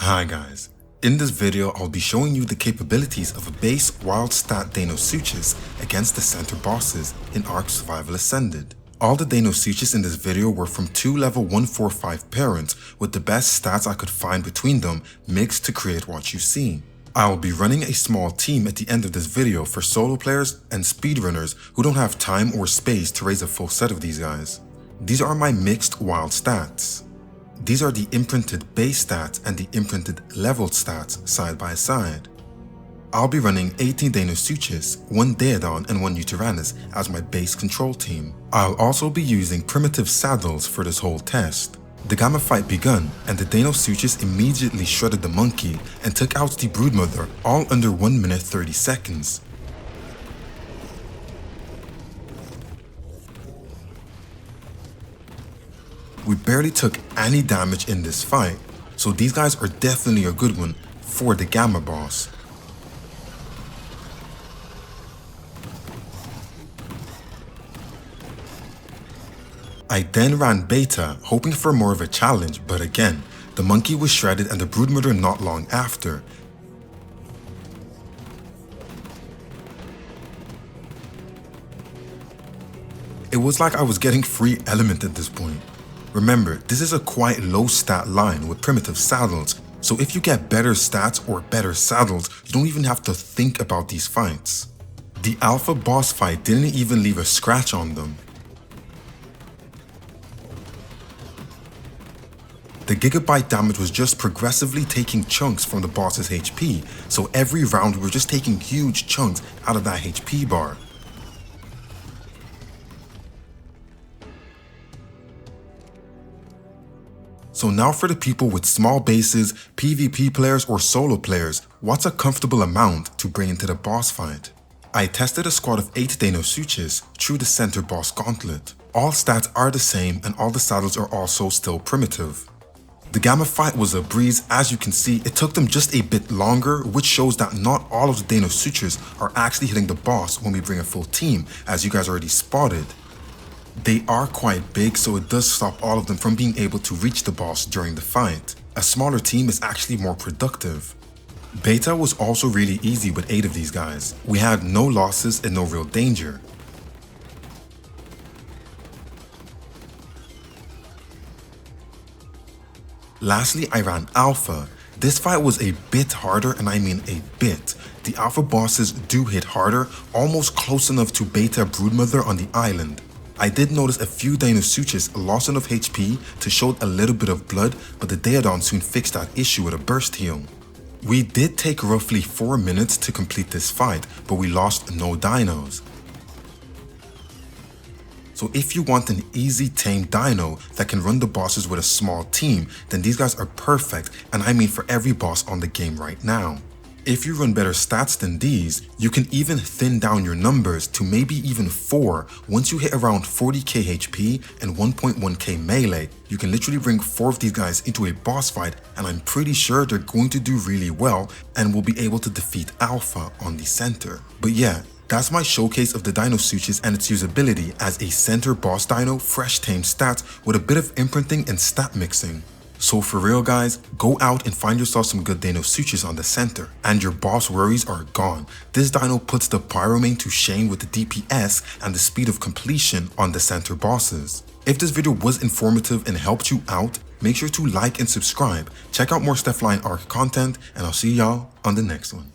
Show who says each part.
Speaker 1: Hi guys, in this video I'll be showing you the capabilities of a base wild stat Deinosuchus against the center bosses in Ark Survival Ascended. All the Deinosuchus in this video were from 2 level 145 parents with the best stats I could find between them mixed to create what you see. I will be running a small team at the end of this video for solo players and speedrunners who don't have time or space to raise a full set of these guys. These are my mixed wild stats. These are the imprinted base stats and the imprinted leveled stats side by side. I'll be running 18 Deinosuchus, 1 Deodon and 1 Uteranus as my base control team. I'll also be using primitive saddles for this whole test. The gamma fight begun and the Deinosuchus immediately shredded the monkey and took out the broodmother all under 1 minute 30 seconds. We barely took any damage in this fight, so these guys are definitely a good one for the Gamma boss. I then ran Beta, hoping for more of a challenge, but again, the monkey was shredded and the broodmother not long after. It was like I was getting free element at this point. Remember, this is a quite low stat line with primitive saddles, so if you get better stats or better saddles, you don't even have to think about these fights. The alpha boss fight didn't even leave a scratch on them. The gigabyte damage was just progressively taking chunks from the boss's HP, so every round we were just taking huge chunks out of that HP bar. So now for the people with small bases, PvP players or solo players, what's a comfortable amount to bring into the boss fight? I tested a squad of 8 Deinosuchus through the center boss gauntlet. All stats are the same and all the saddles are also still primitive. The gamma fight was a breeze. As you can see, it took them just a bit longer, which shows that not all of the Deinosuchus are actually hitting the boss when we bring a full team, as you guys already spotted. They are quite big, so it does stop all of them from being able to reach the boss during the fight. A smaller team is actually more productive. Beta was also really easy with 8 of these guys. We had no losses and no real danger. Lastly, I ran Alpha. This fight was a bit harder, and I mean a bit. The Alpha bosses do hit harder, almost close enough to Beta Broodmother on the island. I did notice a few Deinosuchus lost enough HP to show a little bit of blood, but the Deodon soon fixed that issue with a burst heal. We did take roughly 4 minutes to complete this fight, but we lost no dinos. So if you want an easy tame dino that can run the bosses with a small team, then these guys are perfect, and I mean for every boss on the game right now. If you run better stats than these, you can even thin down your numbers to maybe even 4. Once you hit around 40k HP and 1.1k melee, you can literally bring 4 of these guys into a boss fight, and I'm pretty sure they're going to do really well and will be able to defeat Alpha on the center. But yeah, that's my showcase of the Deinosuchus and its usability as a center boss dino, fresh tame stats with a bit of imprinting and stat mixing. So for real guys, go out and find yourself some good Deinosuchus on the center, and your boss worries are gone. This dino puts the Pyromane to shame with the DPS and the speed of completion on the center bosses. If this video was informative and helped you out, make sure to like and subscribe. Check out more Steph Lyon Ark content, and I'll see y'all on the next one.